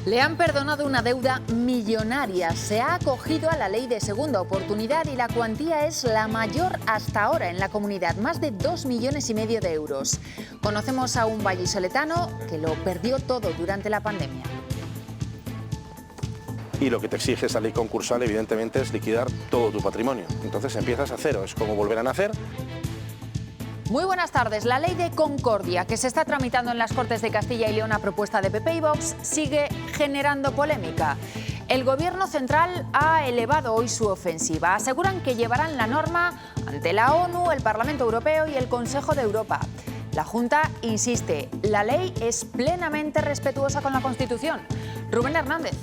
Le han perdonado una deuda millonaria, se ha acogido a la ley de segunda oportunidad y la cuantía es la mayor hasta ahora en la comunidad, más de 2,5 millones de euros. Conocemos a un vallisoletano que lo perdió todo durante la pandemia. Y lo que te exige esa ley concursal, evidentemente, es liquidar todo tu patrimonio. Entonces empiezas a cero, es como volver a nacer. Muy buenas tardes. La ley de Concordia, que se está tramitando en las Cortes de Castilla y León a propuesta de PP y Vox, sigue generando polémica. El Gobierno central ha elevado hoy su ofensiva. Aseguran que llevarán la norma ante la ONU, el Parlamento Europeo y el Consejo de Europa. La Junta insiste, la ley es plenamente respetuosa con la Constitución. Rubén Hernández.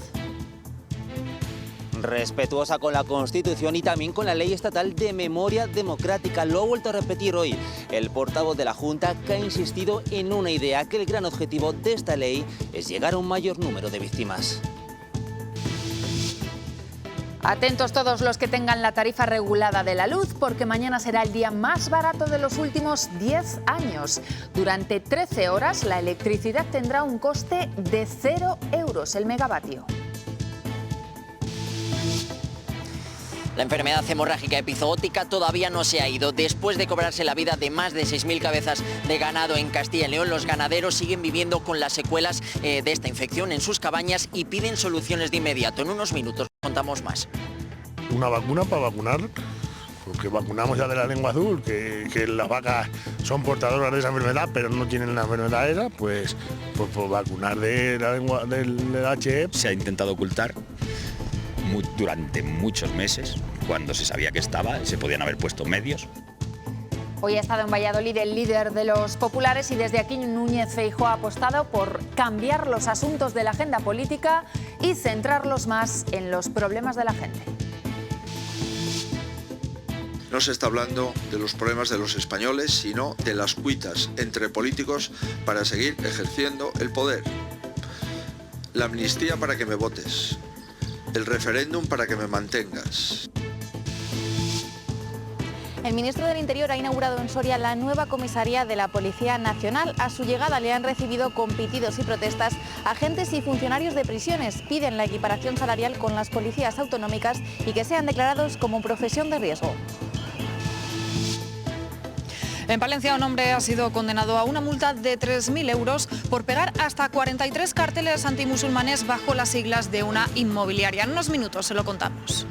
Respetuosa con la Constitución y también con la Ley Estatal de Memoria Democrática. Lo ha vuelto a repetir hoy el portavoz de la Junta, que ha insistido en una idea, que el gran objetivo de esta ley es llegar a un mayor número de víctimas. Atentos todos los que tengan la tarifa regulada de la luz, porque mañana será el día más barato de los últimos 10 años. Durante 13 horas la electricidad tendrá un coste de 0 euros el megavatio. La enfermedad hemorrágica epizootica todavía no se ha ido. Después de cobrarse la vida de más de 6.000 cabezas de ganado en Castilla y León, los ganaderos siguen viviendo con las secuelas de esta infección en sus cabañas y piden soluciones de inmediato. En unos minutos contamos más. Una vacuna para vacunar, porque vacunamos ya de la lengua azul, que las vacas son portadoras de esa enfermedad, pero no tienen la enfermedad esa, pues vacunar de la lengua del HE. Se ha intentado ocultar durante muchos meses, cuando se sabía que estaba, se podían haber puesto medios. Hoy ha estado en Valladolid el líder de los populares y desde aquí Núñez Feijóo ha apostado por cambiar los asuntos de la agenda política y centrarlos más en los problemas de la gente. No se está hablando de los problemas de los españoles, sino de las cuitas entre políticos para seguir ejerciendo el poder. La amnistía para que me votes. El referéndum para que me mantengas. El ministro del Interior ha inaugurado en Soria la nueva comisaría de la Policía Nacional. A su llegada le han recibido con pitidos y protestas agentes y funcionarios de prisiones. Piden la equiparación salarial con las policías autonómicas y que sean declarados como profesión de riesgo. En Palencia, un hombre ha sido condenado a una multa de 3.000 euros por pegar hasta 43 carteles antimusulmanes bajo las siglas de una inmobiliaria. En unos minutos se lo contamos.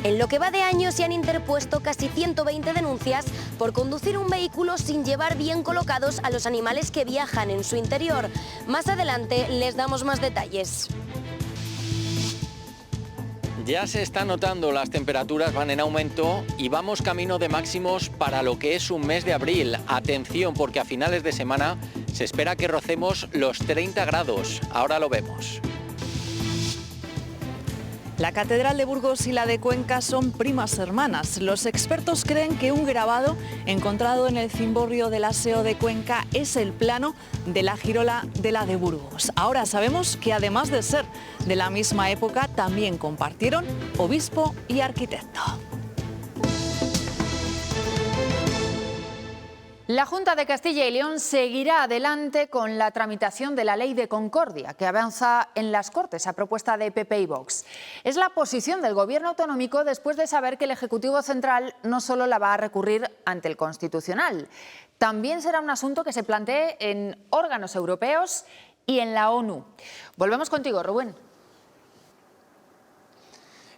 En lo que va de año se han interpuesto casi 120 denuncias por conducir un vehículo sin llevar bien colocados a los animales que viajan en su interior. Más adelante les damos más detalles. Ya se está notando, las temperaturas van en aumento y vamos camino de máximos para lo que es un mes de abril. Atención, porque a finales de semana se espera que rocemos los 30 grados. Ahora lo vemos. La Catedral de Burgos y la de Cuenca son primas hermanas. Los expertos creen que un grabado encontrado en el cimborrio del Aseo de Cuenca es el plano de la girola de la de Burgos. Ahora sabemos que además de ser de la misma época, también compartieron obispo y arquitecto. La Junta de Castilla y León seguirá adelante con la tramitación de la Ley de Concordia, que avanza en las Cortes a propuesta de PP y Vox. Es la posición del Gobierno autonómico después de saber que el Ejecutivo Central no solo la va a recurrir ante el Constitucional, también será un asunto que se plantee en órganos europeos y en la ONU. Volvemos contigo, Rubén.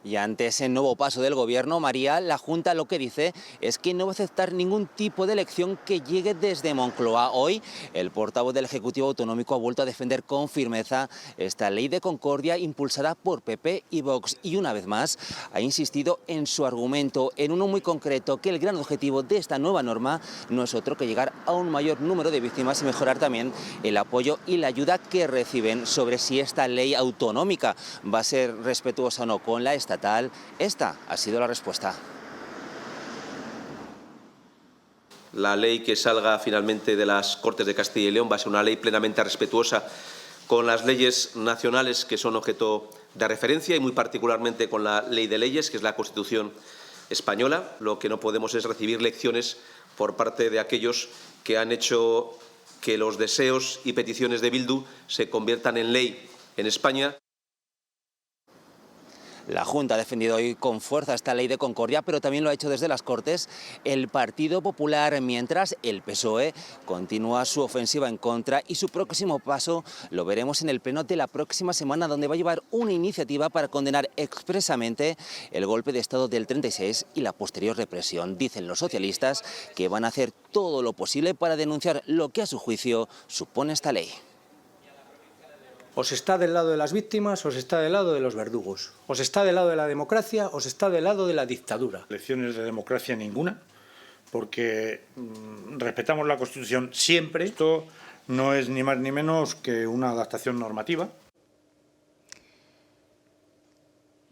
Y ante ese nuevo paso del Gobierno, María, la Junta lo que dice es que no va a aceptar ningún tipo de elección que llegue desde Moncloa. Hoy, el portavoz del Ejecutivo Autonómico ha vuelto a defender con firmeza esta ley de concordia impulsada por PP y Vox. Y una vez más, ha insistido en su argumento, en uno muy concreto, que el gran objetivo de esta nueva norma no es otro que llegar a un mayor número de víctimas y mejorar también el apoyo y la ayuda que reciben. Sobre si esta ley autonómica va a ser respetuosa o no con la estatal, esta ha sido la respuesta. La ley que salga finalmente de las Cortes de Castilla y León va a ser una ley plenamente respetuosa con las leyes nacionales que son objeto de referencia y muy particularmente con la ley de leyes, que es la Constitución española. Lo que no podemos es recibir lecciones por parte de aquellos que han hecho que los deseos y peticiones de Bildu se conviertan en ley en España. La Junta ha defendido hoy con fuerza esta ley de concordia, pero también lo ha hecho desde las Cortes el Partido Popular, mientras el PSOE continúa su ofensiva en contra y su próximo paso lo veremos en el pleno de la próxima semana, donde va a llevar una iniciativa para condenar expresamente el golpe de Estado del 36 y la posterior represión. Dicen los socialistas que van a hacer todo lo posible para denunciar lo que a su juicio supone esta ley. Os está del lado de las víctimas, os está del lado de los verdugos. Os está del lado de la democracia, os está del lado de la dictadura. Lecciones de democracia ninguna, porque respetamos la Constitución siempre. Esto no es ni más ni menos que una adaptación normativa.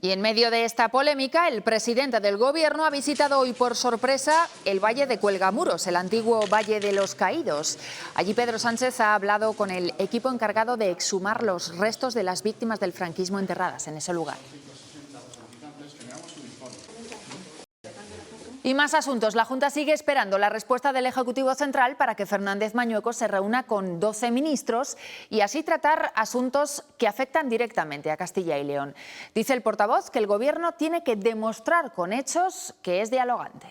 Y en medio de esta polémica, el presidente del Gobierno ha visitado hoy por sorpresa el Valle de Cuelgamuros, el antiguo Valle de los Caídos. Allí Pedro Sánchez ha hablado con el equipo encargado de exhumar los restos de las víctimas del franquismo enterradas en ese lugar. Y más asuntos. La Junta sigue esperando la respuesta del Ejecutivo Central para que Fernández Mañueco se reúna con 12 ministros y así tratar asuntos que afectan directamente a Castilla y León. Dice el portavoz que el Gobierno tiene que demostrar con hechos que es dialogante.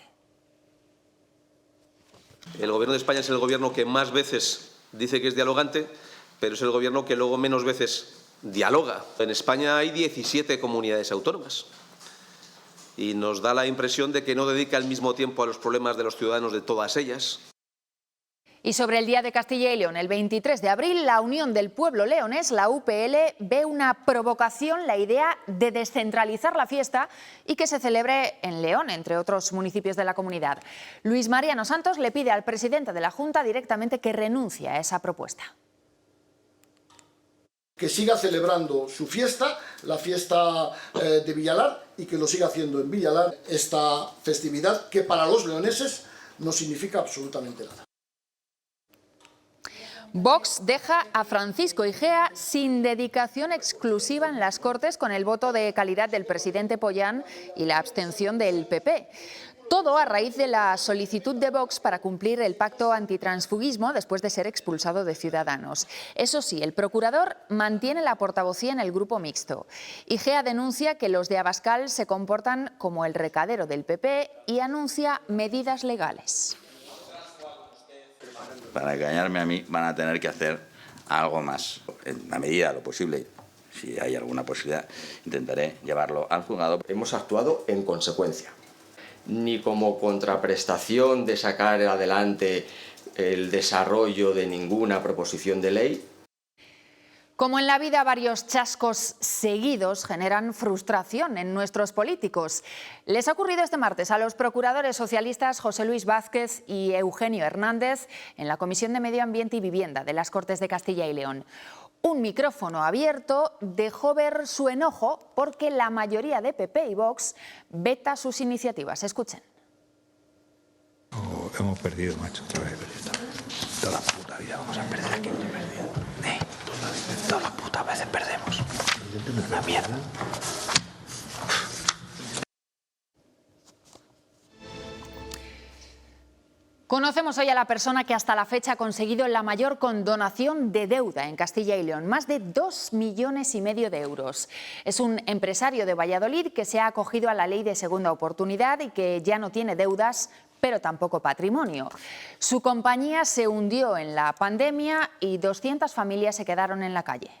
El Gobierno de España es el Gobierno que más veces dice que es dialogante, pero es el Gobierno que luego menos veces dialoga. En España hay 17 comunidades autónomas. Y nos da la impresión de que no dedica el mismo tiempo a los problemas de los ciudadanos de todas ellas. Y sobre el Día de Castilla y León, el 23 de abril, la Unión del Pueblo Leonés, la UPL, ve una provocación la idea de descentralizar la fiesta y que se celebre en León, entre otros municipios de la comunidad. Luis Mariano Santos le pide al presidente de la Junta directamente que renuncie a esa propuesta. Que siga celebrando su fiesta, la fiesta de Villalar, y que lo siga haciendo en Villalar, esta festividad que para los leoneses no significa absolutamente nada. Vox deja a Francisco Igea sin dedicación exclusiva en las Cortes con el voto de calidad del presidente Pollán y la abstención del PP. Todo a raíz de la solicitud de Vox para cumplir el pacto antitransfugismo después de ser expulsado de Ciudadanos. Eso sí, el procurador mantiene la portavocía en el grupo mixto. Igea denuncia que los de Abascal se comportan como el recadero del PP y anuncia medidas legales. Para engañarme a mí van a tener que hacer algo más, en la medida de lo posible. Si hay alguna posibilidad, intentaré llevarlo al juzgado. Hemos actuado en consecuencia. Ni como contraprestación de sacar adelante el desarrollo de ninguna proposición de ley. Como en la vida, varios chascos seguidos generan frustración en nuestros políticos. Les ha ocurrido este martes a los procuradores socialistas José Luis Vázquez y Eugenio Hernández en la Comisión de Medio Ambiente y Vivienda de las Cortes de Castilla y León. Un micrófono abierto dejó ver su enojo porque la mayoría de PP y Vox veta sus iniciativas. Escuchen. Hemos perdido, macho, otra vez. Toda la puta vida vamos a perder aquí. Todas las putas veces perdemos. Una mierda. Conocemos hoy a la persona que hasta la fecha ha conseguido la mayor condonación de deuda en Castilla y León, más de 2,5 millones de euros. Es un empresario de Valladolid que se ha acogido a la ley de segunda oportunidad y que ya no tiene deudas, pero tampoco patrimonio. Su compañía se hundió en la pandemia y 200 familias se quedaron en la calle.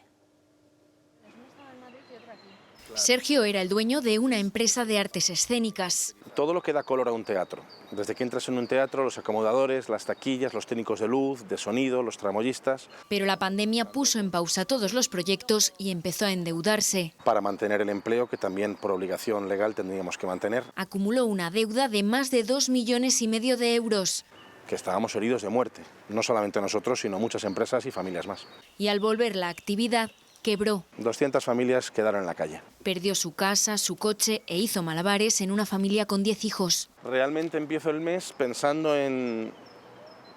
Sergio era el dueño de una empresa de artes escénicas. Todo lo que da color a un teatro. Desde que entras en un teatro, los acomodadores, las taquillas, los técnicos de luz, de sonido, los tramoyistas. Pero la pandemia puso en pausa todos los proyectos y empezó a endeudarse. Para mantener el empleo, que también por obligación legal tendríamos que mantener. Acumuló una deuda de más de 2,5 millones de euros. Que estábamos heridos de muerte. No solamente nosotros, sino muchas empresas y familias más. Y al volver la actividad, quebró. 200 familias quedaron en la calle. Perdió su casa, su coche e hizo malabares en una familia con 10 hijos. Realmente empiezo el mes pensando en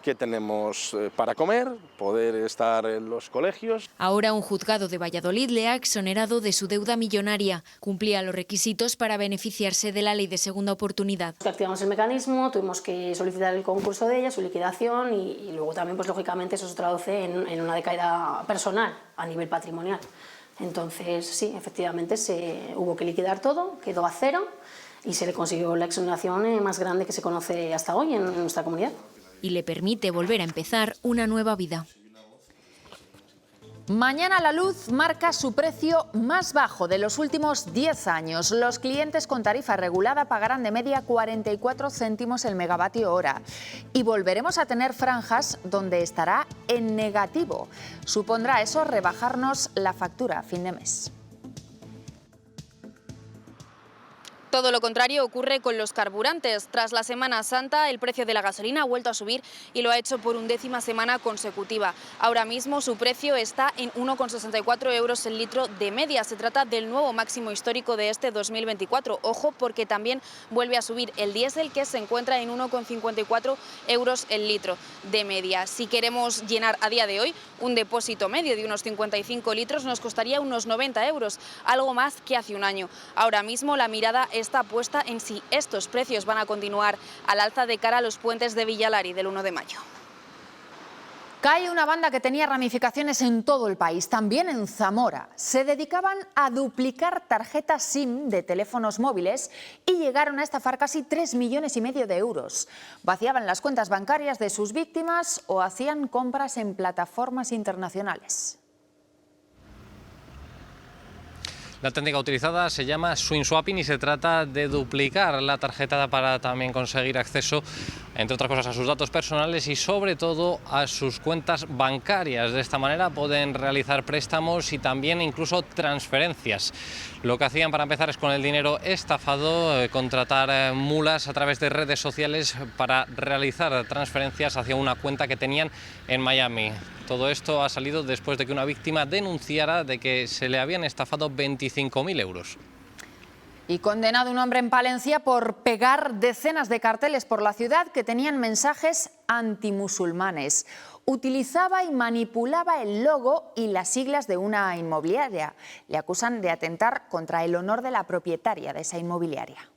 que tenemos para comer, poder estar en los colegios. Ahora un juzgado de Valladolid le ha exonerado de su deuda millonaria. Cumplía los requisitos para beneficiarse de la ley de segunda oportunidad. Activamos el mecanismo, tuvimos que solicitar el concurso de ella, su liquidación y luego también, pues lógicamente, eso se traduce en una decaída personal a nivel patrimonial. Entonces, sí, efectivamente hubo que liquidar todo, quedó a cero y se le consiguió la exoneración más grande que se conoce hasta hoy en nuestra comunidad. Y le permite volver a empezar una nueva vida. Mañana la luz marca su precio más bajo de los últimos 10 años. Los clientes con tarifa regulada pagarán de media 44 céntimos el megavatio hora. Y volveremos a tener franjas donde estará en negativo. Supondrá eso rebajarnos la factura a fin de mes. Todo lo contrario ocurre con los carburantes. Tras la Semana Santa, el precio de la gasolina ha vuelto a subir y lo ha hecho por 11ª semana consecutiva. Ahora mismo su precio está en 1,64 euros el litro de media. Se trata del nuevo máximo histórico de este 2024. Ojo, porque también vuelve a subir el diésel, que se encuentra en 1,54 euros el litro de media. Si queremos llenar a día de hoy un depósito medio de unos 55 litros, nos costaría unos 90 euros, algo más que hace un año. Ahora mismo la mirada está puesta en si estos precios van a continuar al alza de cara a los puentes de Villalari del 1 de mayo. Cae una banda que tenía ramificaciones en todo el país, también en Zamora. Se dedicaban a duplicar tarjetas SIM de teléfonos móviles y llegaron a estafar casi 3,5 millones de euros. Vaciaban las cuentas bancarias de sus víctimas o hacían compras en plataformas internacionales. La técnica utilizada se llama swing swapping y se trata de duplicar la tarjeta para también conseguir acceso, entre otras cosas, a sus datos personales y sobre todo a sus cuentas bancarias. De esta manera pueden realizar préstamos y también incluso transferencias. Lo que hacían para empezar es, con el dinero estafado, contratar mulas a través de redes sociales para realizar transferencias hacia una cuenta que tenían en Miami. Todo esto ha salido después de que una víctima denunciara de que se le habían estafado 25.000 euros. Y condenado un hombre en Palencia por pegar decenas de carteles por la ciudad que tenían mensajes antimusulmanes. Utilizaba y manipulaba el logo y las siglas de una inmobiliaria. Le acusan de atentar contra el honor de la propietaria de esa inmobiliaria.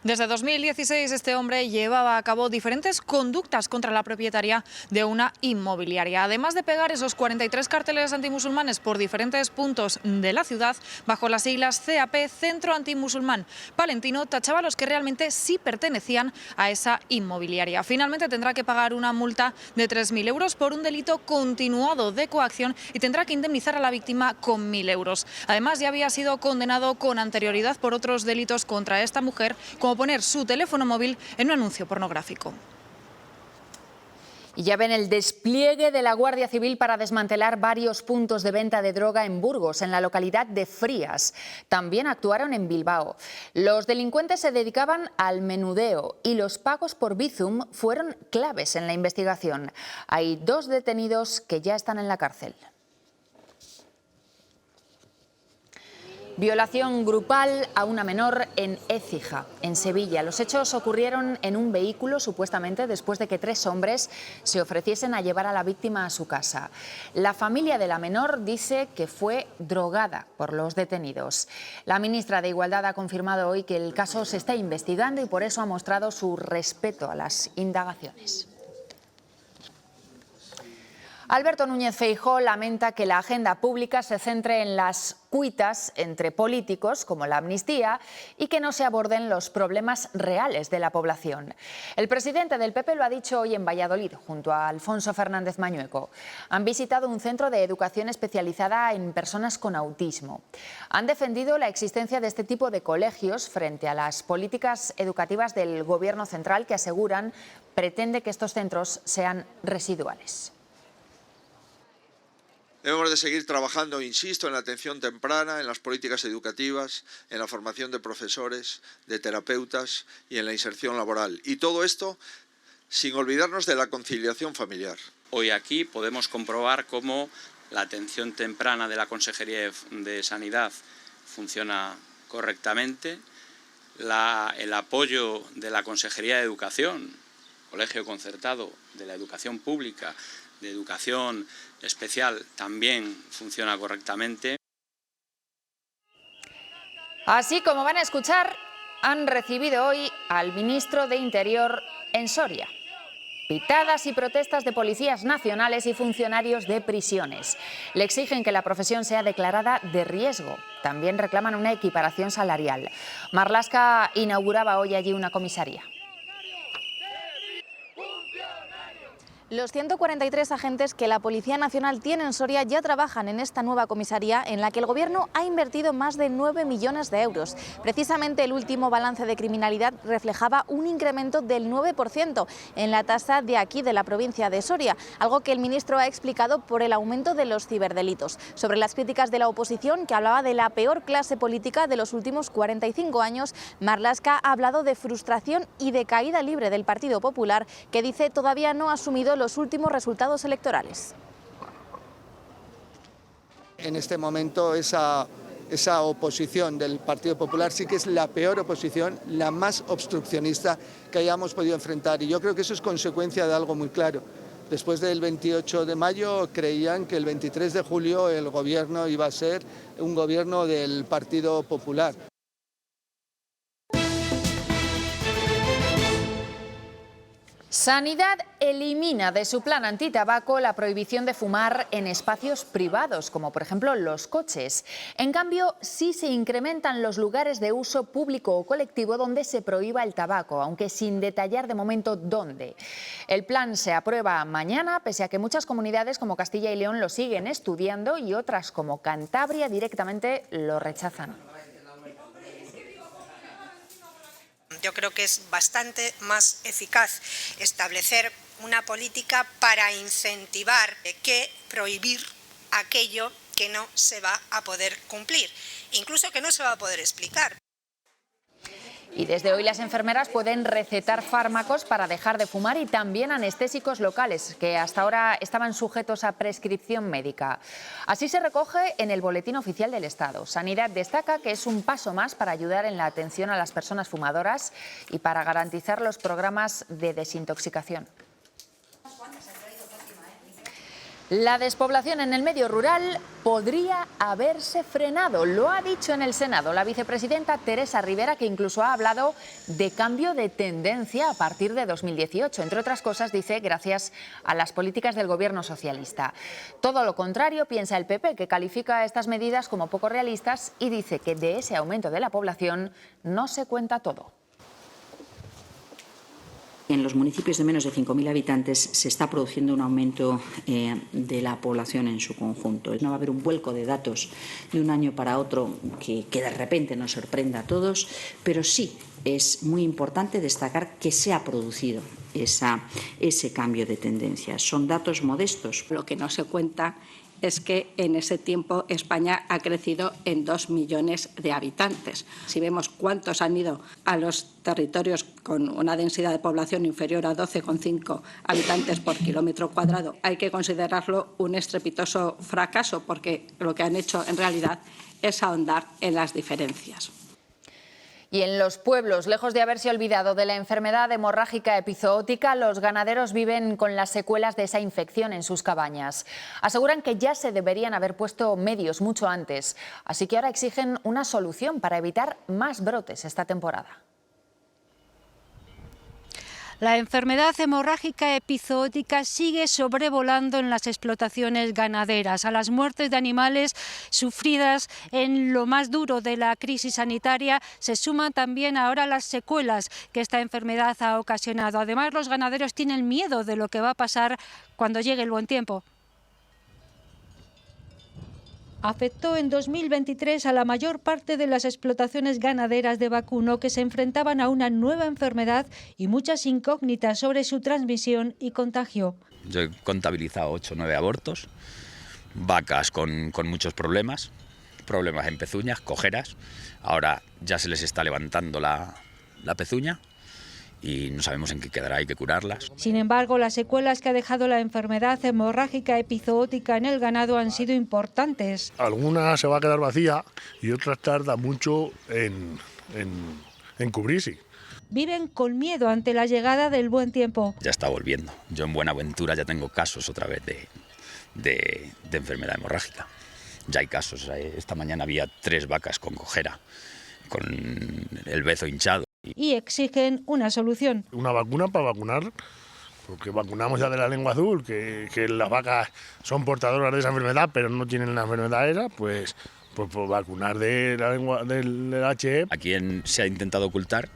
Desde 2016 este hombre llevaba a cabo diferentes conductas contra la propietaria de una inmobiliaria. Además de pegar esos 43 carteles antimusulmanes por diferentes puntos de la ciudad, bajo las siglas CAP, Centro Antimusulmán Palentino, tachaba a los que realmente sí pertenecían a esa inmobiliaria. Finalmente tendrá que pagar una multa de 3.000 euros por un delito continuado de coacción y tendrá que indemnizar a la víctima con 1.000 euros. Además, ya había sido condenado con anterioridad por otros delitos contra esta mujer, como poner su teléfono móvil en un anuncio pornográfico. Y ya ven el despliegue de la Guardia Civil para desmantelar varios puntos de venta de droga en Burgos, en la localidad de Frías. También actuaron en Bilbao. Los delincuentes se dedicaban al menudeo y los pagos por Bizum fueron claves en la investigación. Hay 2 detenidos que ya están en la cárcel. Violación grupal a una menor en Écija, en Sevilla. Los hechos ocurrieron en un vehículo, supuestamente después de que 3 hombres se ofreciesen a llevar a la víctima a su casa. La familia de la menor dice que fue drogada por los detenidos. La ministra de Igualdad ha confirmado hoy que el caso se está investigando y por eso ha mostrado su respeto a las indagaciones. Alberto Núñez Feijóo lamenta que la agenda pública se centre en las cuitas entre políticos, como la amnistía, y que no se aborden los problemas reales de la población. El presidente del PP lo ha dicho hoy en Valladolid, junto a Alfonso Fernández Mañueco. Han visitado un centro de educación especializada en personas con autismo. Han defendido la existencia de este tipo de colegios frente a las políticas educativas del Gobierno central, que aseguran pretende que estos centros sean residuales. Hemos de seguir trabajando, insisto, en la atención temprana, en las políticas educativas, en la formación de profesores, de terapeutas y en la inserción laboral. Y todo esto sin olvidarnos de la conciliación familiar. Hoy aquí podemos comprobar cómo la atención temprana de la Consejería de Sanidad funciona correctamente, el apoyo de la Consejería de Educación colegio concertado, de la educación pública, de educación especial, también funciona correctamente. Así como van a escuchar, han recibido hoy al ministro de Interior en Soria. Pitadas y protestas de policías nacionales y funcionarios de prisiones. Le exigen que la profesión sea declarada de riesgo. También reclaman una equiparación salarial. Marlaska inauguraba hoy allí una comisaría. Los 143 agentes que la Policía Nacional tiene en Soria ya trabajan en esta nueva comisaría en la que el Gobierno ha invertido más de 9 millones de euros. Precisamente el último balance de criminalidad reflejaba un incremento del 9% en la tasa de aquí de la provincia de Soria, algo que el ministro ha explicado por el aumento de los ciberdelitos. Sobre las críticas de la oposición, que hablaba de la peor clase política de los últimos 45 años, Marlaska ha hablado de frustración y de caída libre del Partido Popular, que dice todavía no ha asumido los últimos resultados electorales. En este momento esa oposición del Partido Popular sí que es la peor oposición, la más obstruccionista que hayamos podido enfrentar, y yo creo que eso es consecuencia de algo muy claro. Después del 28 de mayo creían que el 23 de julio el gobierno iba a ser un gobierno del Partido Popular. Sanidad elimina de su plan antitabaco la prohibición de fumar en espacios privados, como por ejemplo los coches. En cambio, sí se incrementan los lugares de uso público o colectivo donde se prohíba el tabaco, aunque sin detallar de momento dónde. El plan se aprueba mañana, pese a que muchas comunidades como Castilla y León lo siguen estudiando y otras como Cantabria directamente lo rechazan. Yo creo que es bastante más eficaz establecer una política para incentivar que prohibir aquello que no se va a poder cumplir, incluso que no se va a poder explicar. Y desde hoy las enfermeras pueden recetar fármacos para dejar de fumar y también anestésicos locales, que hasta ahora estaban sujetos a prescripción médica. Así se recoge en el Boletín Oficial del Estado. Sanidad destaca que es un paso más para ayudar en la atención a las personas fumadoras y para garantizar los programas de desintoxicación. La despoblación en el medio rural podría haberse frenado, lo ha dicho en el Senado la vicepresidenta Teresa Rivera, que incluso ha hablado de cambio de tendencia a partir de 2018, entre otras cosas, dice, gracias a las políticas del gobierno socialista. Todo lo contrario piensa el PP, que califica estas medidas como poco realistas y dice que de ese aumento de la población no se cuenta todo. En los municipios de menos de 5.000 habitantes se está produciendo un aumento de la población en su conjunto. No va a haber un vuelco de datos de un año para otro que de repente nos sorprenda a todos, pero sí es muy importante destacar que se ha producido ese cambio de tendencia. Son datos modestos. Lo que no se cuenta es que en ese tiempo España ha crecido en 2 millones de habitantes. Si vemos cuántos han ido a los territorios con una densidad de población inferior a 12,5 habitantes por kilómetro cuadrado, hay que considerarlo un estrepitoso fracaso, porque lo que han hecho en realidad es ahondar en las diferencias. Y en los pueblos, lejos de haberse olvidado de la enfermedad hemorrágica epizootica, los ganaderos viven con las secuelas de esa infección en sus cabañas. Aseguran que ya se deberían haber puesto medios mucho antes, así que ahora exigen una solución para evitar más brotes esta temporada. La enfermedad hemorrágica epizootica sigue sobrevolando en las explotaciones ganaderas. A las muertes de animales sufridas en lo más duro de la crisis sanitaria se suman también ahora las secuelas que esta enfermedad ha ocasionado. Además, los ganaderos tienen miedo de lo que va a pasar cuando llegue el buen tiempo. Afectó en 2023 a la mayor parte de las explotaciones ganaderas de vacuno, que se enfrentaban a una nueva enfermedad y muchas incógnitas sobre su transmisión y contagio. Yo he contabilizado 8 o 9 abortos, vacas con muchos problemas en pezuñas, cojeras. Ahora ya se les está levantando la pezuña y no sabemos en qué quedará, hay que curarlas. Sin embargo, las secuelas que ha dejado la enfermedad hemorrágica epizootica en el ganado han sido importantes. Alguna se va a quedar vacía y otras tarda mucho en encubrirse. Viven con miedo ante la llegada del buen tiempo. Ya está volviendo. Yo en Buenaventura ya tengo casos otra vez de enfermedad hemorrágica. Ya hay casos. Esta mañana había 3 vacas con cojera, con el bezo hinchado. Y exigen una solución. Una vacuna para vacunar, porque vacunamos ya de la lengua azul, que las vacas son portadoras de esa enfermedad, pero no tienen la enfermedad esa, pues vacunar de la lengua del HE. Aquí se ha intentado ocultar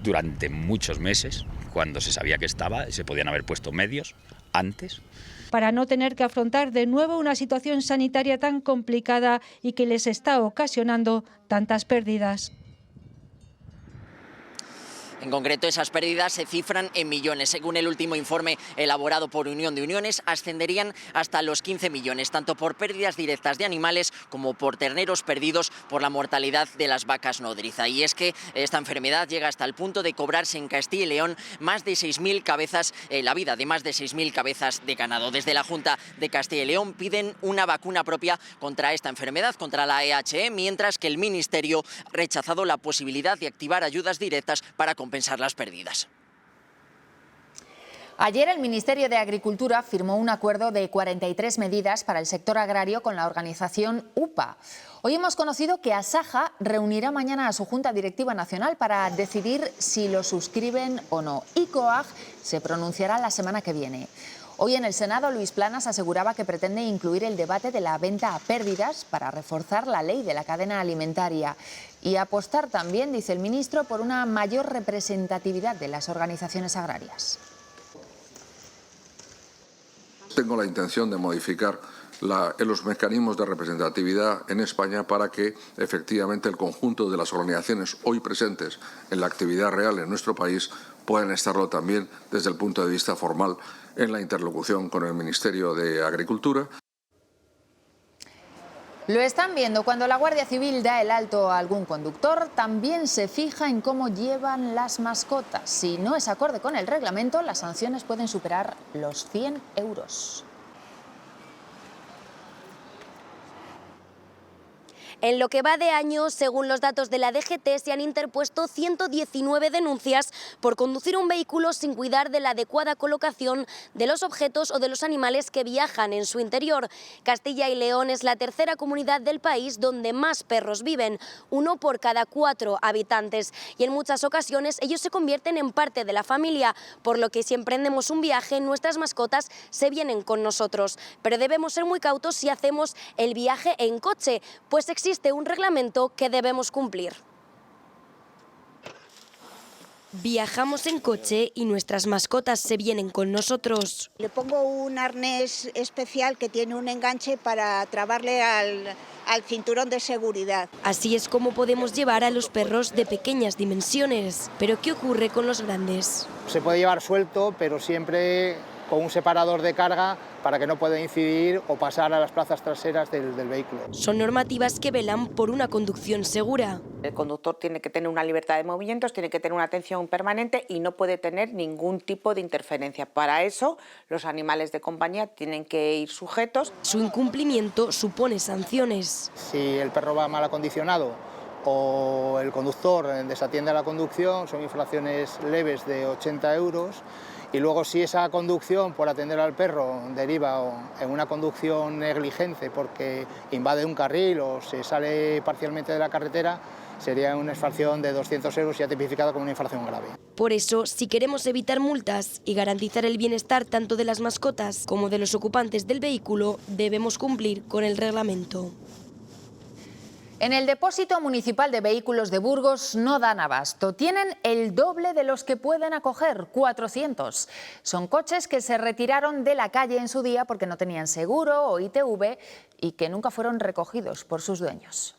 durante muchos meses, cuando se sabía que estaba, se podían haber puesto medios antes. Para no tener que afrontar de nuevo una situación sanitaria tan complicada y que les está ocasionando tantas pérdidas. En concreto, esas pérdidas se cifran en millones. Según el último informe elaborado por Unión de Uniones, ascenderían hasta los 15 millones, tanto por pérdidas directas de animales como por terneros perdidos por la mortalidad de las vacas nodriza. Y es que esta enfermedad llega hasta el punto de cobrarse en Castilla y León más de 6.000 cabezas, la vida de más de 6.000 cabezas de ganado. Desde la Junta de Castilla y León piden una vacuna propia contra esta enfermedad, contra la EHE, mientras que el Ministerio ha rechazado la posibilidad de activar ayudas directas para compensar las pérdidas. Ayer el Ministerio de Agricultura firmó un acuerdo de 43 medidas para el sector agrario con la organización UPA. Hoy hemos conocido que Asaja reunirá mañana a su Junta Directiva Nacional para decidir si lo suscriben o no. Y COAG se pronunciará la semana que viene. Hoy en el Senado, Luis Planas aseguraba que pretende incluir el debate de la venta a pérdidas para reforzar la ley de la cadena alimentaria y apostar también, dice el ministro, por una mayor representatividad de las organizaciones agrarias. Tengo la intención de modificar los mecanismos de representatividad en España para que efectivamente el conjunto de las organizaciones hoy presentes en la actividad real en nuestro país puedan estarlo también desde el punto de vista formal en la interlocución con el Ministerio de Agricultura. Lo están viendo. Cuando la Guardia Civil da el alto a algún conductor, también se fija en cómo llevan las mascotas. Si no es acorde con el reglamento, las sanciones pueden superar los 100 euros. En lo que va de año, según los datos de la DGT, se han interpuesto 119 denuncias por conducir un vehículo sin cuidar de la adecuada colocación de los objetos o de los animales que viajan en su interior. Castilla y León es la tercera comunidad del país donde más perros viven, 1 por cada 4 habitantes. Y en muchas ocasiones ellos se convierten en parte de la familia, por lo que si emprendemos un viaje, nuestras mascotas se vienen con nosotros. Pero debemos ser muy cautos si hacemos el viaje en coche, pues existe un reglamento que debemos cumplir. Viajamos en coche y nuestras mascotas se vienen con nosotros. Le pongo un arnés especial que tiene un enganche para trabarle al cinturón de seguridad. Así es como podemos llevar a los perros de pequeñas dimensiones. Pero ¿qué ocurre con los grandes? Se puede llevar suelto, pero siempre con un separador de carga para que no pueda incidir o pasar a las plazas traseras del vehículo. Son normativas que velan por una conducción segura. El conductor tiene que tener una libertad de movimientos, tiene que tener una atención permanente y no puede tener ningún tipo de interferencia. Para eso, los animales de compañía tienen que ir sujetos. Su incumplimiento supone sanciones. Si el perro va mal acondicionado o el conductor desatiende a la conducción, son infracciones leves de 80 euros. Y luego si esa conducción por atender al perro deriva en una conducción negligente porque invade un carril o se sale parcialmente de la carretera, sería una infracción de 200 euros ya tipificada como una infracción grave. Por eso, si queremos evitar multas y garantizar el bienestar tanto de las mascotas como de los ocupantes del vehículo, debemos cumplir con el reglamento. En el Depósito Municipal de Vehículos de Burgos no dan abasto. Tienen el doble de los que pueden acoger, 400. Son coches que se retiraron de la calle en su día porque no tenían seguro o ITV y que nunca fueron recogidos por sus dueños.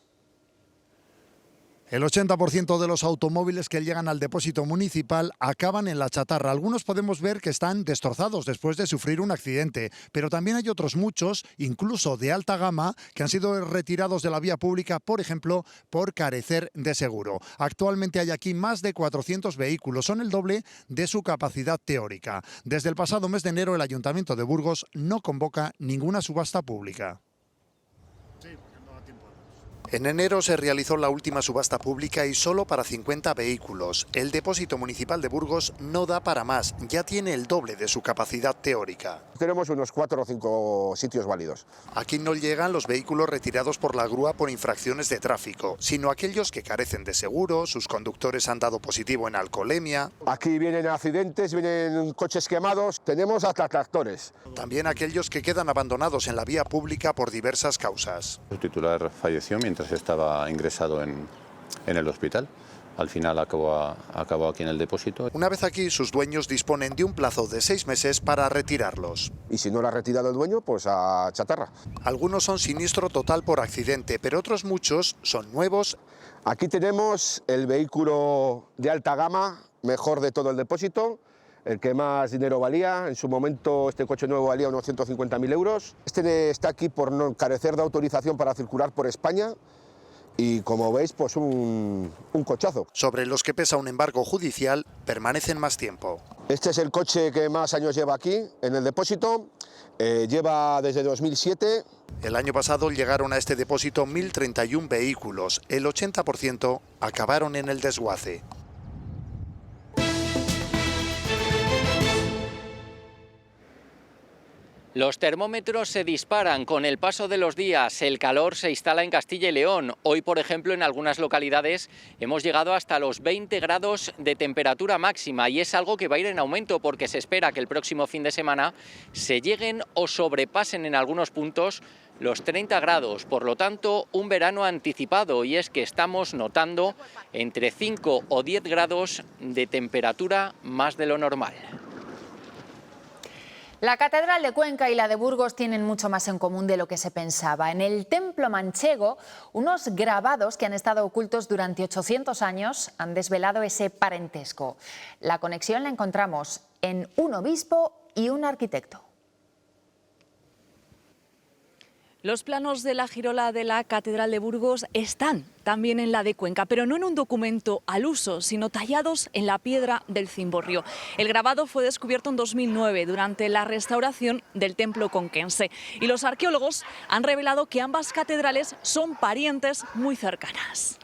El 80% de los automóviles que llegan al depósito municipal acaban en la chatarra. Algunos podemos ver que están destrozados después de sufrir un accidente, pero también hay otros muchos, incluso de alta gama, que han sido retirados de la vía pública, por ejemplo, por carecer de seguro. Actualmente hay aquí más de 400 vehículos, son el doble de su capacidad teórica. Desde el pasado mes de enero, el Ayuntamiento de Burgos no convoca ninguna subasta pública. En enero se realizó la última subasta pública y solo para 50 vehículos. El depósito municipal de Burgos no da para más, ya tiene el doble de su capacidad teórica. Tenemos unos 4 o 5 sitios válidos. Aquí no llegan los vehículos retirados por la grúa por infracciones de tráfico, sino aquellos que carecen de seguro, sus conductores han dado positivo en alcoholemia. Aquí vienen accidentes, vienen coches quemados, tenemos hasta tractores. También aquellos que quedan abandonados en la vía pública por diversas causas. Su titular falleció mientras estaba ingresado en el hospital. Al final acabó aquí en el depósito. Una vez aquí, sus dueños disponen de un plazo de 6 meses para retirarlos. Y si no lo ha retirado el dueño, pues a chatarra. Algunos son siniestro total por accidente, pero otros muchos son nuevos. Aquí tenemos el vehículo de alta gama, mejor de todo el depósito, el que más dinero valía. En su momento este coche nuevo valía unos 150.000 euros. Este está aquí por no carecer de autorización para circular por España. Y como veis, pues un cochazo. Sobre los que pesa un embargo judicial, permanecen más tiempo. Este es el coche que más años lleva aquí, en el depósito. Lleva desde 2007. El año pasado llegaron a este depósito 1.031 vehículos. El 80% acabaron en el desguace. Los termómetros se disparan con el paso de los días, el calor se instala en Castilla y León. Hoy, por ejemplo, en algunas localidades hemos llegado hasta los 20 grados de temperatura máxima y es algo que va a ir en aumento porque se espera que el próximo fin de semana se lleguen o sobrepasen en algunos puntos los 30 grados, por lo tanto un verano anticipado, y es que estamos notando entre 5 o 10 grados de temperatura más de lo normal. La Catedral de Cuenca y la de Burgos tienen mucho más en común de lo que se pensaba. En el Templo Manchego, unos grabados que han estado ocultos durante 800 años han desvelado ese parentesco. La conexión la encontramos en un obispo y un arquitecto. Los planos de la girola de la Catedral de Burgos están también en la de Cuenca, pero no en un documento al uso, sino tallados en la piedra del cimborrio. El grabado fue descubierto en 2009 durante la restauración del templo conquense y los arqueólogos han revelado que ambas catedrales son parientes muy cercanas.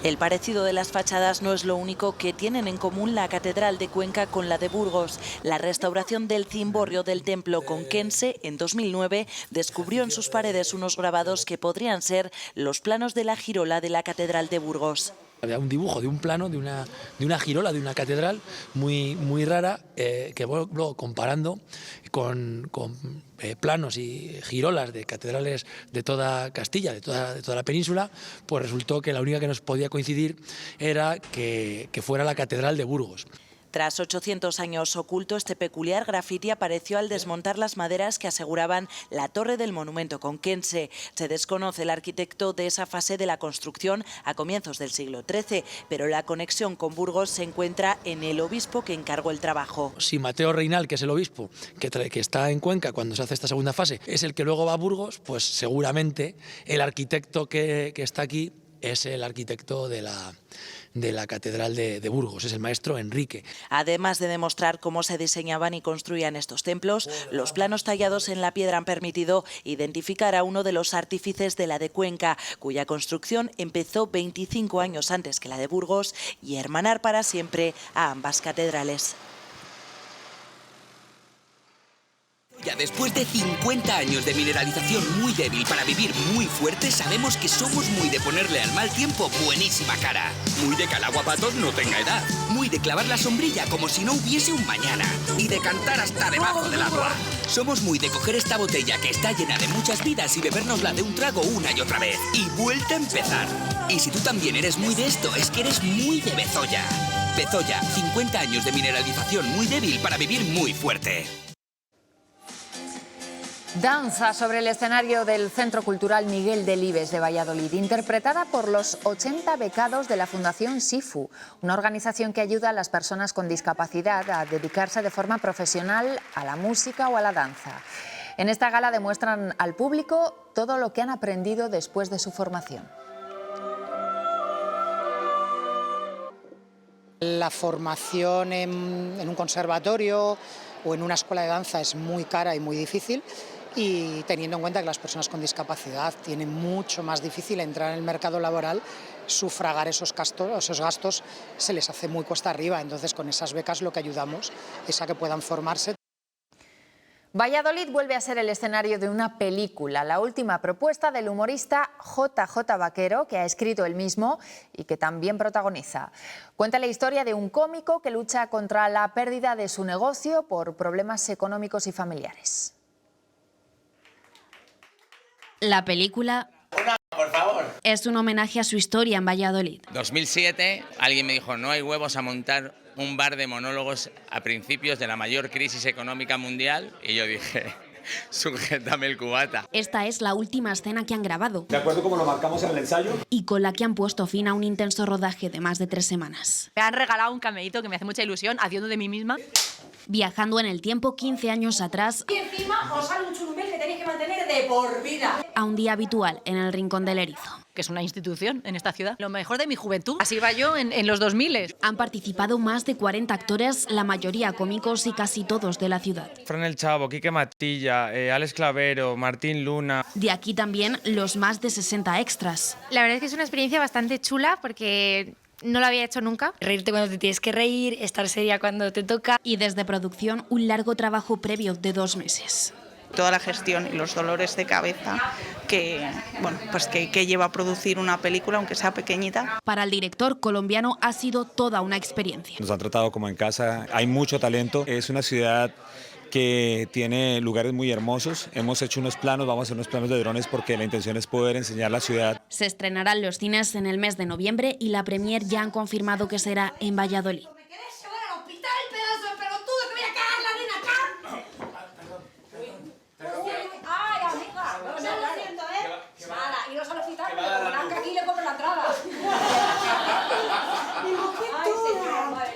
El parecido de las fachadas no es lo único que tienen en común la Catedral de Cuenca con la de Burgos. La restauración del cimborrio del templo conquense en 2009 descubrió en sus paredes unos grabados que podrían ser los planos de la girola de la Catedral de Burgos. Había un dibujo de un plano de una girola, de una catedral muy rara, que luego comparando con planos y girolas de catedrales de toda Castilla, de toda la península, pues resultó que la única que nos podía coincidir era que fuera la Catedral de Burgos. Tras 800 años oculto, este peculiar grafiti apareció al desmontar las maderas que aseguraban la torre del monumento conquense. Se desconoce el arquitecto de esa fase de la construcción a comienzos del siglo XIII, pero la conexión con Burgos se encuentra en el obispo que encargó el trabajo. Si Mateo Reinal, que es el obispo que está en Cuenca cuando se hace esta segunda fase, es el que luego va a Burgos, pues seguramente el arquitecto que está aquí es el arquitecto de la Catedral de Burgos, es el maestro Enrique. Además de demostrar cómo se diseñaban y construían estos templos, los planos tallados en la piedra han permitido identificar a uno de los artífices de la de Cuenca, cuya construcción empezó 25 años antes que la de Burgos, y hermanar para siempre a ambas catedrales. Ya después de 50 años de mineralización muy débil para vivir muy fuerte, sabemos que somos muy de ponerle al mal tiempo buenísima cara. Muy de que el aguapatos no tenga edad. Muy de clavar la sombrilla como si no hubiese un mañana. Y de cantar hasta debajo del agua. Somos muy de coger esta botella que está llena de muchas vidas y bebérnosla de un trago una y otra vez. Y vuelta a empezar. Y si tú también eres muy de esto, es que eres muy de Bezoya. Bezoya, 50 años de mineralización muy débil para vivir muy fuerte. Danza sobre el escenario del Centro Cultural Miguel Delibes de Valladolid, interpretada por los 80 becados de la Fundación SIFU, una organización que ayuda a las personas con discapacidad a dedicarse de forma profesional a la música o a la danza. En esta gala demuestran al público todo lo que han aprendido después de su formación. La formación en un conservatorio o en una escuela de danza es muy cara y muy difícil. y teniendo en cuenta que las personas con discapacidad tienen mucho más difícil entrar en el mercado laboral, sufragar esos gastos se les hace muy cuesta arriba. Entonces, con esas becas lo que ayudamos es a que puedan formarse. Valladolid vuelve a ser el escenario de una película, la última propuesta del humorista JJ Vaquero, que ha escrito él mismo y que también protagoniza. Cuenta la historia de un cómico que lucha contra la pérdida de su negocio por problemas económicos y familiares. La película por favor. Es un homenaje a su historia en Valladolid. 2007, alguien me dijo, no hay huevos a montar un bar de monólogos a principios de la mayor crisis económica mundial, y yo dije, sujétame el cubata. Esta es la última escena que han grabado. De acuerdo como lo marcamos en el ensayo. Y con la que han puesto fin a un intenso rodaje de más de 3 semanas. Me han regalado un camellito que me hace mucha ilusión, haciendo de mí misma. Viajando en el tiempo 15 años atrás. Y encima os sale un churumel que tenéis que mantener de por vida. A un día habitual en el Rincón del Erizo. Que es una institución en esta ciudad. Lo mejor de mi juventud. Así iba yo en los 2000. Han participado más de 40 actores, la mayoría cómicos y casi todos de la ciudad. Fran El Chavo, Quique Matilla, Alex Clavero, Martín Luna. De aquí también los más de 60 extras. La verdad es que es una experiencia bastante chula porque no lo había hecho nunca. Reírte cuando te tienes que reír, estar seria cuando te toca. Y desde producción, un largo trabajo previo de 2 meses. Toda la gestión y los dolores de cabeza que lleva a producir una película, aunque sea pequeñita. Para el director colombiano ha sido toda una experiencia. Nos han tratado como en casa, hay mucho talento, es una ciudad que tiene lugares muy hermosos. Hemos hecho unos planos, vamos a hacer unos planos de drones porque la intención es poder enseñar la ciudad. Se estrenarán los cines en el mes de noviembre y la premier ya han confirmado que será en Valladolid.